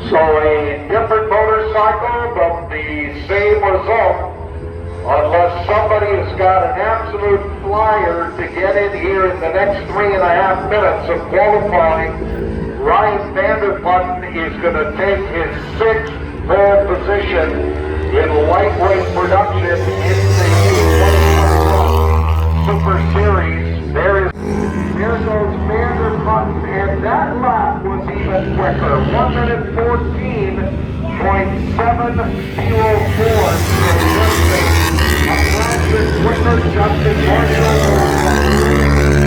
So a different motorcycle, but the same result, unless somebody has got an absolute flyer to get in here in the next 3.5 minutes of qualifying. Ryan Vanderputten is going to take his 6th pole position in lightweight production in the 2021 Super Series. There goes Vanderputten, and that lap was even quicker. 1:14.704. Quicker Justin Marshall.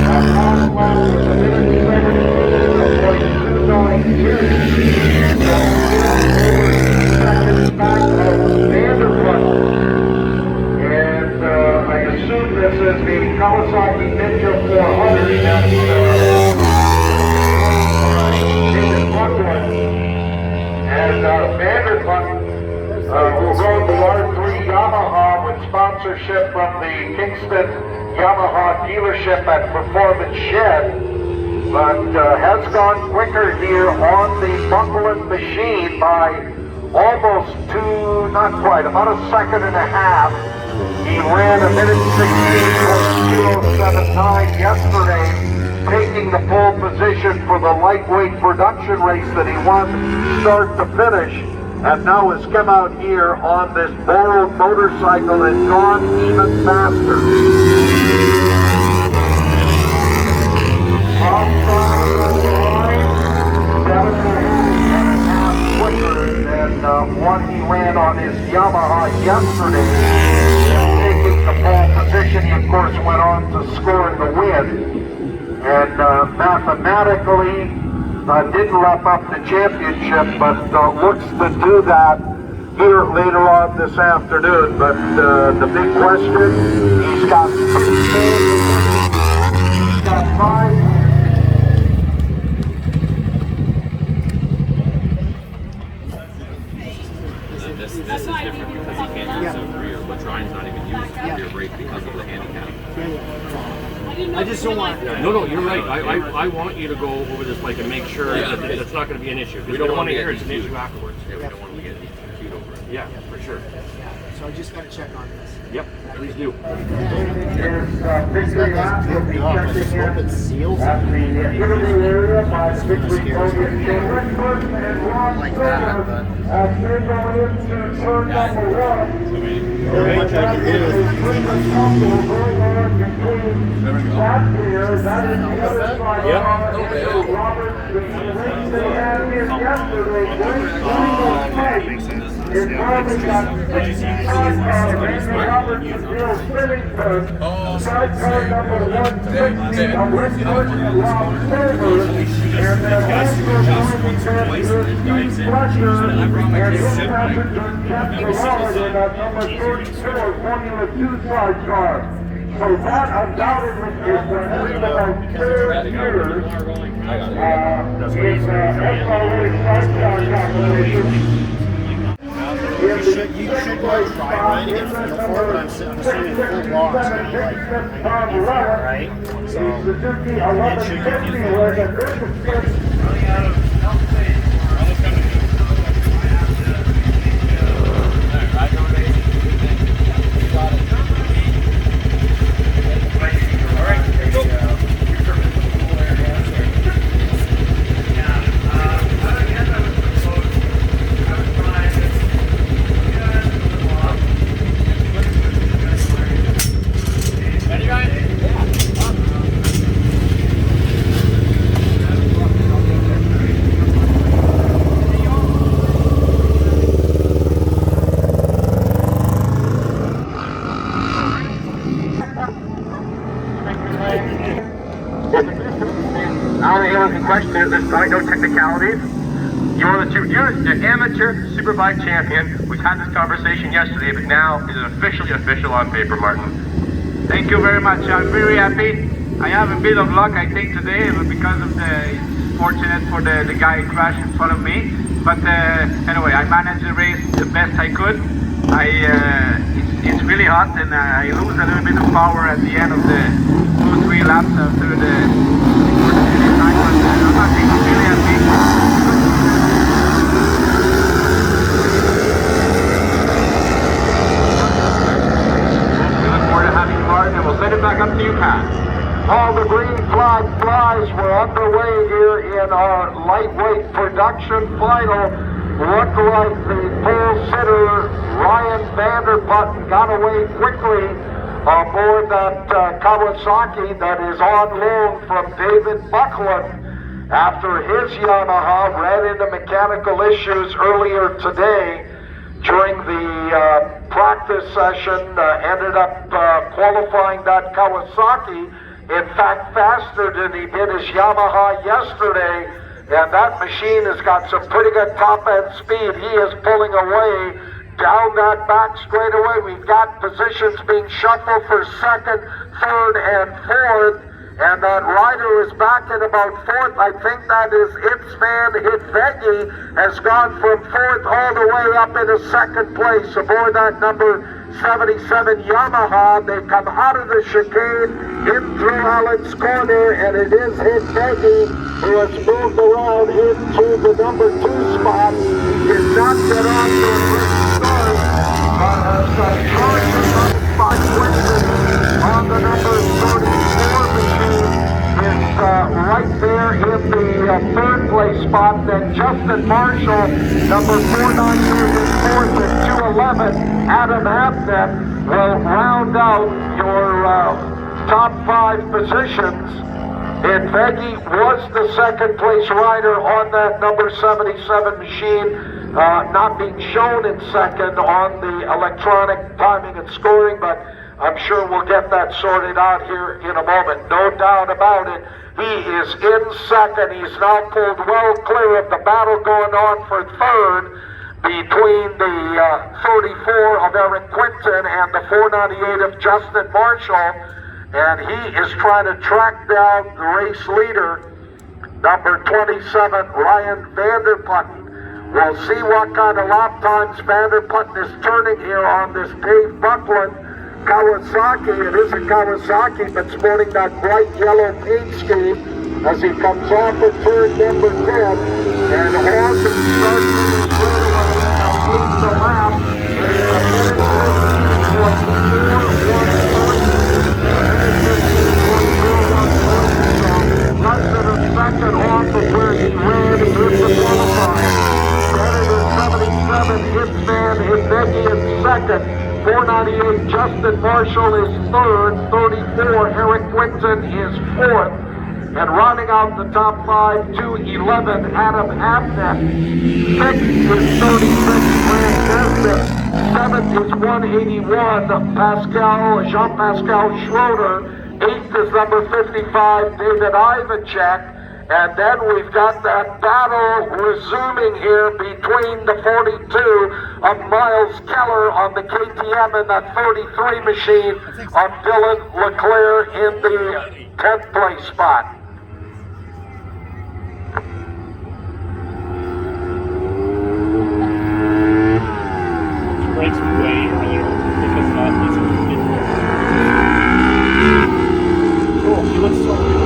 That last lap was 1:17.292. Seconds back of Vanderputten. And I assume this is the Kawasaki Ninja 400. That's and Vanderputten, who rode the R3 Yamaha with sponsorship from the Kingston Yamaha dealership at Performance Shed, but has gone quicker here on the Buckland machine by almost not quite, about a second and a half. He ran 1:16.079 yesterday, taking the pole position for the lightweight production race that he won start to finish, and now has come out here on this borrowed motorcycle and gone even faster. Quicker than what he ran on his Yamaha yesterday. Taking the pole position, he of course went on to score in the win, and mathematically didn't wrap up the championship, but looks to do that here later on this afternoon. But the big question, he's got 5. This is different because he can't use a rear, but Ryan's not even using the rear brake because of the handicap. I just don't want. No, you're right. I want you to go over this bike and make sure that it's not going to be an issue. We don't want to hear it's an issue afterwards. Yeah, we don't want to get confused over it. Yeah, for sure. Yeah, so I just got to check on this. Yep, please do. Victory lap will be checking in at the interview area by Victory Podium Chamber. First and Ron Silver as they go into turn number 1. And that is a Christmas couple going on between that here, that is the other side of Robert, the race they had here yesterday, it probably got 65 cars, Robert and Bill Whittington, sidecar number 160, a Whitworth and Rob Silver, and then Lester Bloomington, Steve Fletcher, and his passenger Jeff Millard in that number 34 Formula 2 sidecar. So that undoubtedly is the end of our 3rd years in SRA sidecar competition. You should go try riding it from the forward, but I'm assuming full blocks, right? So it should give you question at this point, no technicalities. You're the amateur Superbike champion. We've had this conversation yesterday, but now it is officially official on paper, Martin. Thank you very much. I'm very happy. I have a bit of luck, I think, today, because of it's fortunate for the guy who crashed in front of me. But anyway, I managed the race the best I could. It's really hot, and I lose a little bit of power at the end of the 2-3 laps after the I'm not really happy. underway here in our lightweight production final. Looked like the pole sitter Ryan Vanderputten got away quickly aboard that Kawasaki that is on loan from David Buckland after his Yamaha ran into mechanical issues earlier today during the practice session. Ended up qualifying that Kawasaki, in fact, faster than he did his Yamaha yesterday, and that machine has got some pretty good top-end speed. He is pulling away down that back straightaway. We've got positions being shuffled for second, third, and fourth, and that rider is back in about fourth. I think that is Itzvan Hitvegi has gone from fourth all the way up into second place aboard that number 77 Yamaha. They come out of the chicane in through Allen's corner, and it is Hitvegi who has moved around into the number 2 spot. He did not get off to a good start, but has charged up by Quinton on the number 34 machine. Is right there in the third place spot. Then Justin Marshall, number 498 in fourth at 211. Adam Abnett will round out your top 5 positions. And Veggie was the second place rider on that number 77 machine, not being shown in second on the electronic timing and scoring, but I'm sure we'll get that sorted out here in a moment. No doubt about it. He is in second. He's now pulled well clear of the battle going on for third between the 34 of Eric Quinton and the 498 of Justin Marshall. And he is trying to track down the race leader, number 27, Ryan Vanderputten. We'll see what kind of lap times Vanderputten is turning here on this Dave Buckland Kawasaki. It is a Kawasaki, but sporting that bright yellow paint scheme as he comes off of turn number 10. And Austin starts to complete the lap. Less than a second off of where he ran in the qualifying. Senator 77, Itzvan Hitvegi in second. 498, Justin Marshall is third. 34, Eric Quinton is fourth. And rounding out the top 5, 211, Adam Abnett. 6th is 36, Grant Nesbitt. 7th is 181, Jean-Pascal Schroeder. 8th is number 55, David Ivanchek. And then we've got that battle resuming here between the 42 of Miles Keller on the KTM and that 33 machine of Dylan LeClaire in the 10th place spot. Brakes way earlier because this is cool. He looks so good.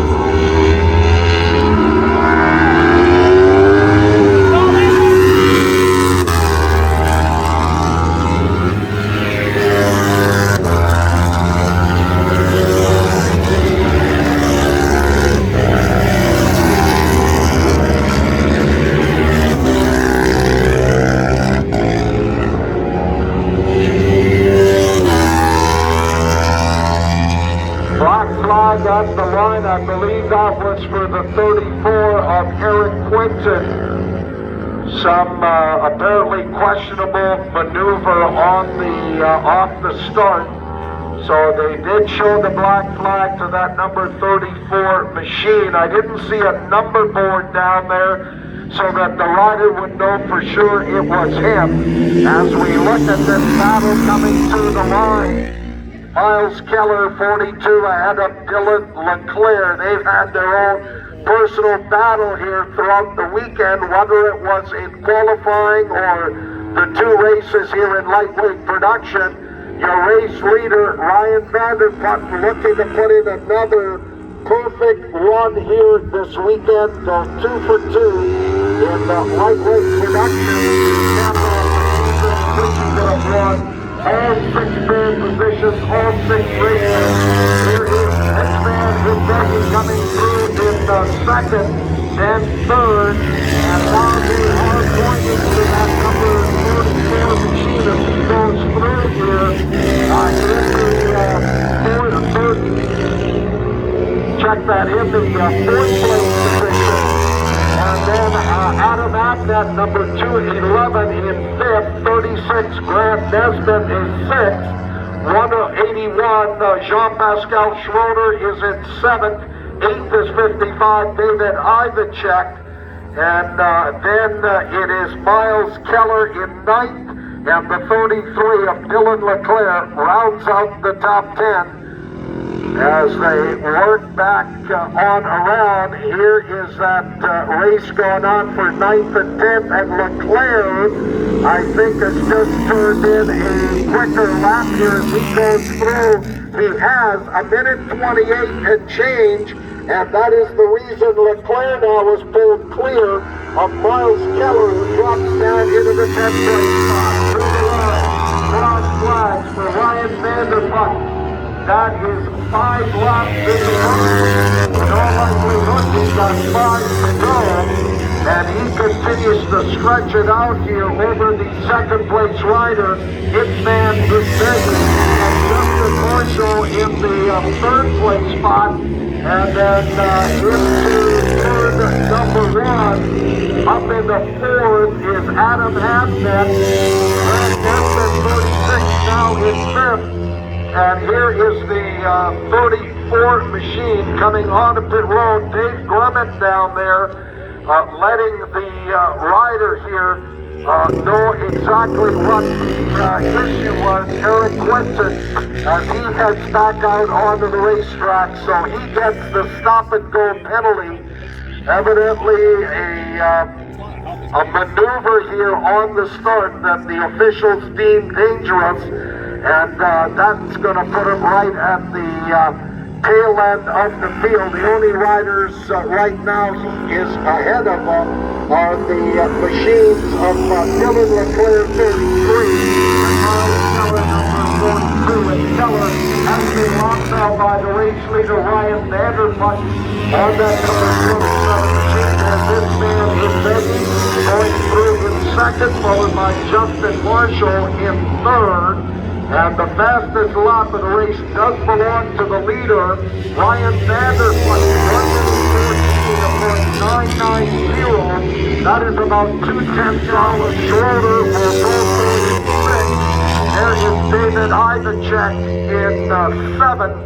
At the line, I believe that was for the 34 of Eric Quinton. Some apparently questionable maneuver on the off the start. So they did show the black flag to that number 34 machine. I didn't see a number board down there so that the rider would know for sure it was him. As we look at this battle coming to the line, Miles Keller, 42, ahead of Dylan LeClaire. They've had their own personal battle here throughout the weekend, whether it was in qualifying or the 2 races here in lightweight production. Your race leader, Ryan Vanderputten, looking to put in another perfect run here this weekend. 2 for 2 in the lightweight production. All 6 band positions, all 6 races. Here is Itzvan Hitvegi coming through in second, then third, and now they are pointing to that number 44 machine as he goes through here check that in the fourth place position. And then Adam Abnett, number 211 in fifth, 36, Grant Nesbitt is sixth, 181, Jean-Pascal Schroeder is in seventh, eighth is 55, David Ivacek, and then it is Miles Keller in ninth, and the 33 of Dylan Leclerc rounds out the top 10. As they work back on around, here is that race going on for 9th and 10th, and Leclerc, I think, has just turned in a quicker lap here as he goes through. He has a minute 28 and change, and that is the reason Leclerc now is pulled clear of Miles Keller, who drops down into the 10th place spot. Through the line, cross flags for Ryan Vanderputten. That is 5 laps in the road. In all likelihood, he's got 5 to go. And he continues to stretch it out here over the second place rider, Hitman Hussein, and Justin Marshall in the third place spot. And then into turn number 1, up in the fourth is Adam Abnett. Grant Nesbitt, 36, now in fifth. And here is the 34 machine coming onto pit road. Dave Grummett down there letting the rider here know exactly what the issue was. Eric Quinton, as he heads back out onto the racetrack, so he gets the stop and go penalty. Evidently a maneuver here on the start that the officials deemed dangerous. And that's going to put him right at the tail end of the field. The only riders right now he is ahead of are the machines of Dylan Leclerc, 33, and Miles Keller, number 42. And Keller has been locked out by the race leader, Ryan Vanderputten, on that number 27 machine. And this man is Becky going through in second, followed by Justin Marshall in third. And the fastest lap of the race does belong to the leader, Ryan Vanderputten, 1:14.990. That is about 2/10 shorter for both 36. There is David Ivacek in seventh.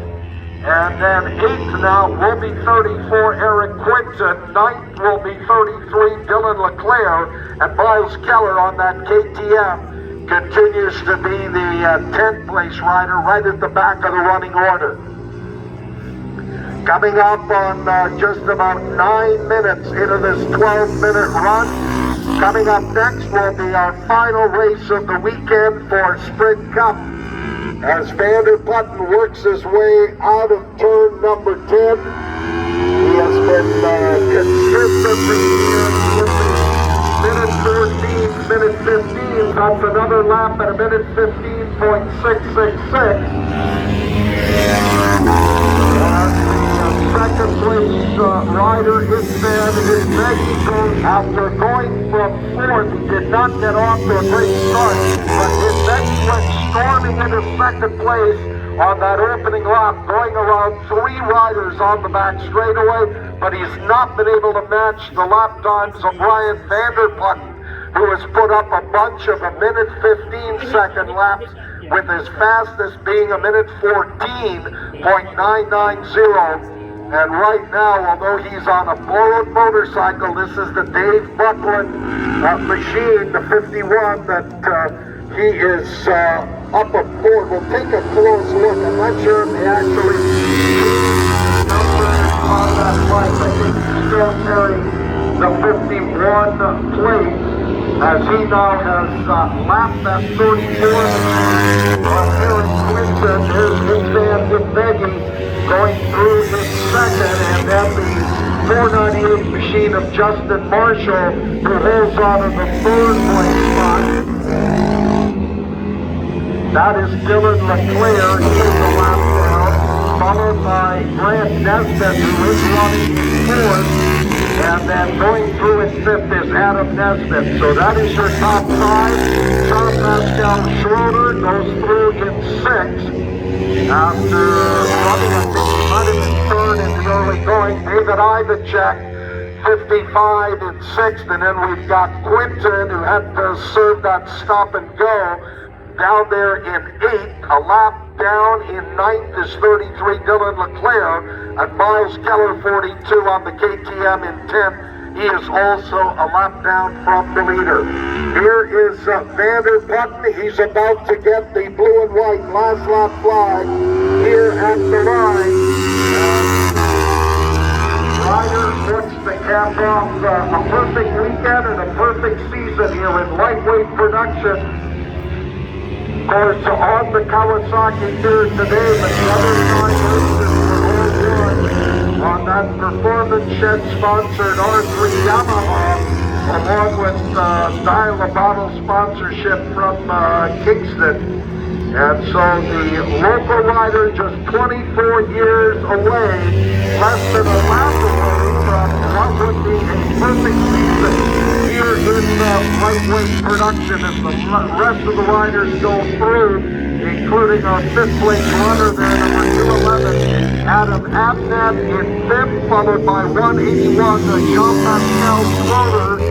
And then eighth now will be 34, Eric Quinton. Ninth will be 33, Dylan Leclerc. And Miles Keller on that KTM continues to be the 10th place rider right at the back of the running order. Coming up on just about 9 minutes into this 12-minute run. Coming up next will be our final race of the weekend for Sprint Cup. As Vanderputten works his way out of turn number 10, he has been consistently in minute 14, minute 15, that's another lap at a minute 15.666. Second place rider is Mexico. After going from fourth, he did not get off to a great start, but his next went storming into second place on that opening lap, going around 3 riders on the back straightaway, but he's not been able to match the lap times of Ryan Vanderputten, who has put up a bunch of a minute 15-second laps, with his fastest being a minute 14.990. And right now, although he's on a borrowed motorcycle, this is the Dave Buckland machine, the 51, that he is up aboard. We'll take a close look. I'm not sure if they actually numbers on that bike. I think he's still carrying the 51 plate, as he now has lapped that 34. Eric Quinton, here's his man with Beggy, going through his second, and then the 498 machine of Justin Marshall, who holds on to the third place spot. That is Dylan Leclerc, he is the lap down. followed by Grant Nesbitt, who is running in fourth. And then going through in fifth is Adam Nesbitt. So that is your top five. John Pascal Schroeder goes through in sixth. After running, I think he might have been third in the early going. David Ivacek, 55 in sixth. And then we've got Quinton, who had to serve that stop and go, down there in eighth. A lap down in ninth is 33 Dylan Leclerc, and Miles Keller 42 on the KTM in 10th. He is also a lap down from the leader. Here is Vanderputten. He's about to get the blue and white last lap flag here at the line. Ryder puts the cap off a perfect weekend and a perfect season here in lightweight production. Of course, on the Kawasaki here today, but the other 9 races were all won on that Performance Shed sponsored R3 Yamaha, along with Dial a Bottle sponsorship from Kingston. And so the local rider, just 24 years away, less than a lap away from what would be a perfect season here in lightweight production as the rest of the riders go through, including our fifth place runner there, number 211, Adam Abnett in fifth, followed by 181, Jean-Pascal Schroeder.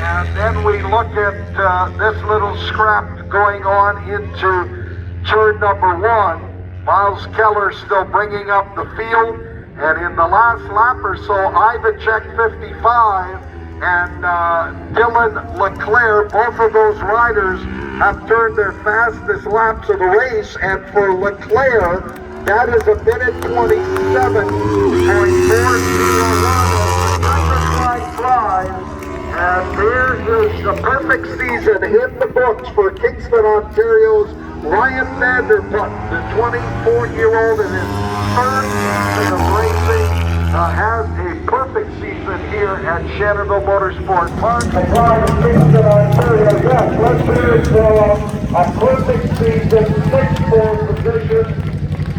And then we look at this little scrap going on into turn number 1. Miles Keller still bringing up the field. And in the last lap or so, Ivacek 55 and Dylan Leclerc, both of those riders have turned their fastest laps of the race. And for Leclerc, that is a minute 27.401 as the flag. And there is the perfect season in the books for Kingston, Ontario's Ryan Vanderputten, the 24-year-old in his third season of racing, has a perfect season here at Shannonville Motorsport Park. The pride of Kingston, Ontario, yes, let's hear it for a perfect season, 6th pole position,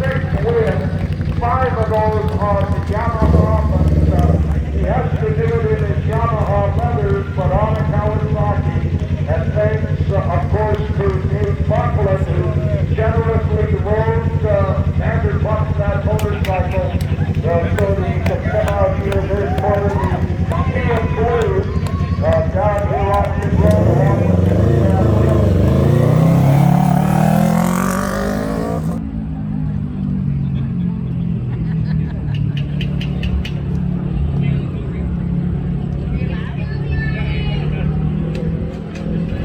6 wins, 5 of those are the Yamaha, but he has to do it in his Yamaha leathers, but on a Kawasaki. And thanks, of course, to Dave Buckland, who generously rode Vanderputten that motorcycle so that he could come out here. There's part of the field blue down here on his road along with his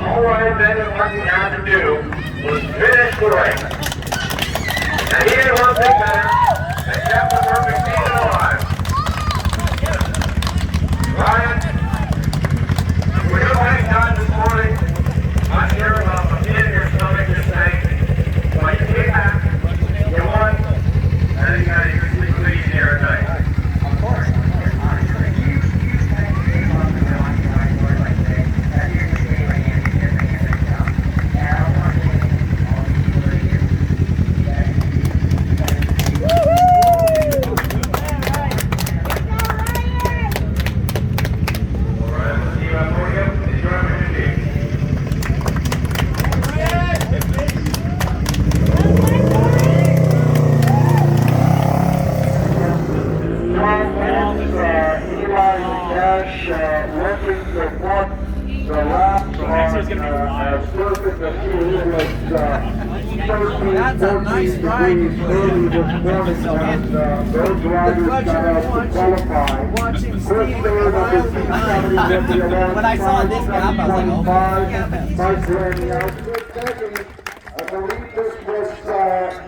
All Ryan Vanderputten had to do was finish the race. And he did one thing better and kept the perfect season alive. Ryan, when you're playing time this morning, I'm hearing about a pin in your stomach just saying, well, you came back, you won, and you can sleep easy here at night. Of course. That's a nice ride this morning, and those riders got out to qualify. Watching Steve when I saw this gap, I was like, I believe this was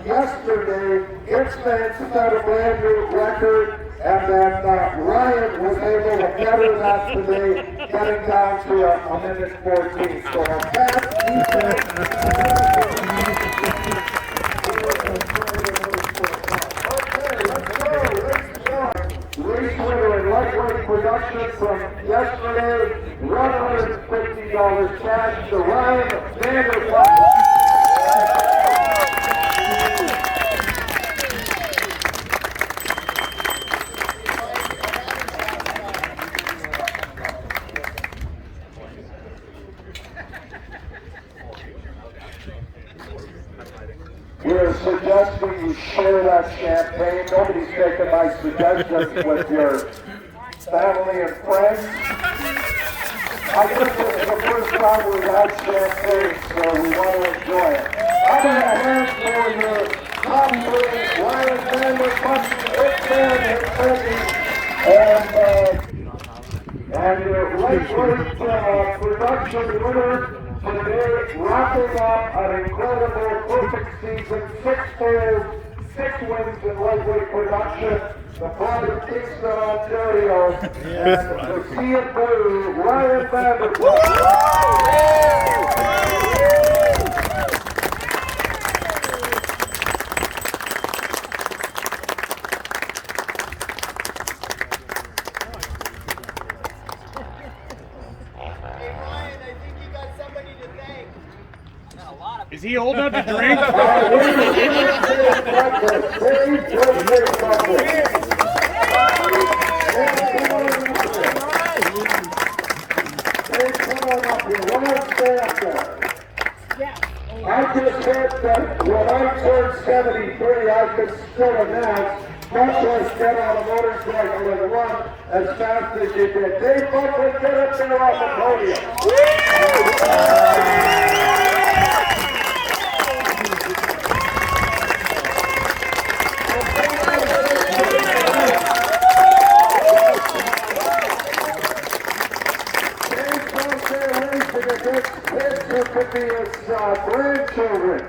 yesterday. Instant set a brand new record. And then Ryan was able to better that today, getting down to a minute 14. So a fast defense. Okay, let's go. Race winner in lightweight production from yesterday, $150 cash to Ryan Vanderputten. share that champagne. Nobody's taking my suggestions with your family and friends. I think this is the first time we've had champagne, so we want to enjoy it. I'm going to hand for your top three, Ryan Vanderputten, Rick Van, and your lightweight production winner today, wrapping up an incredible perfect season, 6 polls, 6 wins in lightweight production. The pride of Kingston, Ontario, and the Sea of Blue, Ryan Vanderputten. Is he old enough to drink? I just said that when I turned 73, I could still announce, much less get on a motorcycle and run as fast as you did. Dave Buckley, get up there on the podium. Kids who could be his grandchildren.